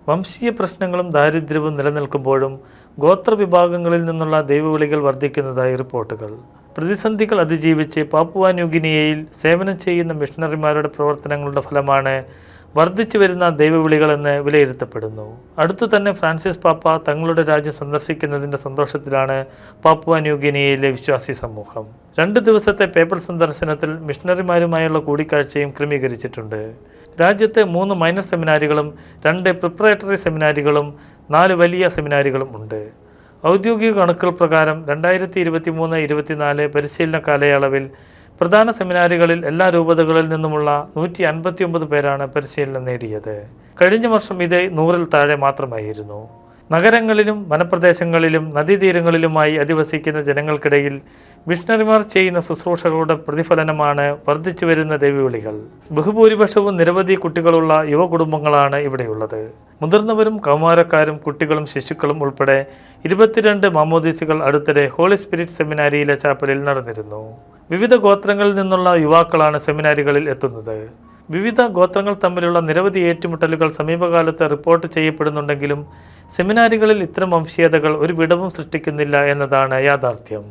വംശീയ പ്രശ്നങ്ങളും ദാരിദ്ര്യവും നിലനിൽക്കുമ്പോഴും ഗോത്രവിഭാഗങ്ങളിൽ നിന്നുള്ള ദൈവവിളികൾ വർദ്ധിക്കുന്നതായി റിപ്പോർട്ടുകൾ. പ്രതിസന്ധികൾ അതിജീവിച്ച് പാപ്പുവ ന്യൂഗിനിയയിൽ സേവനം ചെയ്യുന്ന മിഷണറിമാരുടെ പ്രവർത്തനങ്ങളുടെ ഫലമാണ് വർദ്ധിച്ചു വരുന്ന ദൈവവിളികളെന്ന് വിലയിരുത്തപ്പെടുന്നു. അടുത്തു തന്നെ ഫ്രാൻസിസ് പാപ്പ തങ്ങളുടെ രാജ്യം സന്ദർശിക്കുന്നതിൻ്റെ സന്തോഷത്തിലാണ് പാപ്പുവ ന്യൂഗിനിയയിലെ വിശ്വാസി സമൂഹം. 2 ദിവസത്തെ പേപ്പൽ സന്ദർശനത്തിൽ മിഷണറിമാരുമായുള്ള കൂടിക്കാഴ്ചയും ക്രമീകരിച്ചിട്ടുണ്ട്. രാജ്യത്തെ 3 മൈനർ സെമിനാരികളും 2 പ്രിപ്പറേറ്ററി സെമിനാരികളും 4 വലിയ സെമിനാരികളും ഉണ്ട്. ഔദ്യോഗിക കണക്കുകൾ പ്രകാരം 2023-24 പരിശീലന കാലയളവിൽ പ്രധാന സെമിനാരികളിൽ എല്ലാ രൂപതകളിൽ നിന്നുമുള്ള 159 പേരാണ് പരിശീലനം നേടിയത്. കഴിഞ്ഞ വർഷം ഇത് 100-ൽ താഴെ മാത്രമായിരുന്നു. നഗരങ്ങളിലും വനപ്രദേശങ്ങളിലും നദീതീരങ്ങളിലുമായി അധിവസിക്കുന്ന ജനങ്ങൾക്കിടയിൽ മിഷണറിമാർ ചെയ്യുന്ന ശുശ്രൂഷകളുടെ പ്രതിഫലനമാണ് വർദ്ധിച്ചു വരുന്ന ദൈവവിളികൾ. ബഹുഭൂരിപക്ഷവും നിരവധി കുട്ടികളുള്ള യുവ കുടുംബങ്ങളാണ് ഇവിടെയുള്ളത്. മുതിർന്നവരും കൗമാരക്കാരും കുട്ടികളും ശിശുക്കളും ഉൾപ്പെടെ 22 മാമോദീസുകൾ അടുത്തിടെ ഹോളി സ്പിരിറ്റ് സെമിനാരിയിലെ ചാപ്പലിൽ നടന്നിരുന്നു. വിവിധ ഗോത്രങ്ങളിൽ നിന്നുള്ള യുവാക്കളാണ് സെമിനാരികളിൽ എത്തുന്നത്. വിവിധ ഗോത്രങ്ങൾ തമ്മിലുള്ള നിരവധി ഏറ്റുമുട്ടലുകൾ സമീപകാലത്ത് റിപ്പോർട്ട് ചെയ്യപ്പെടുന്നുണ്ടെങ്കിലും സെമിനാരികളിൽ ഇത്തരം വംശീയതകൾ ഒരു വിടവും സൃഷ്ടിക്കുന്നില്ല എന്നതാണ് യാഥാർത്ഥ്യം.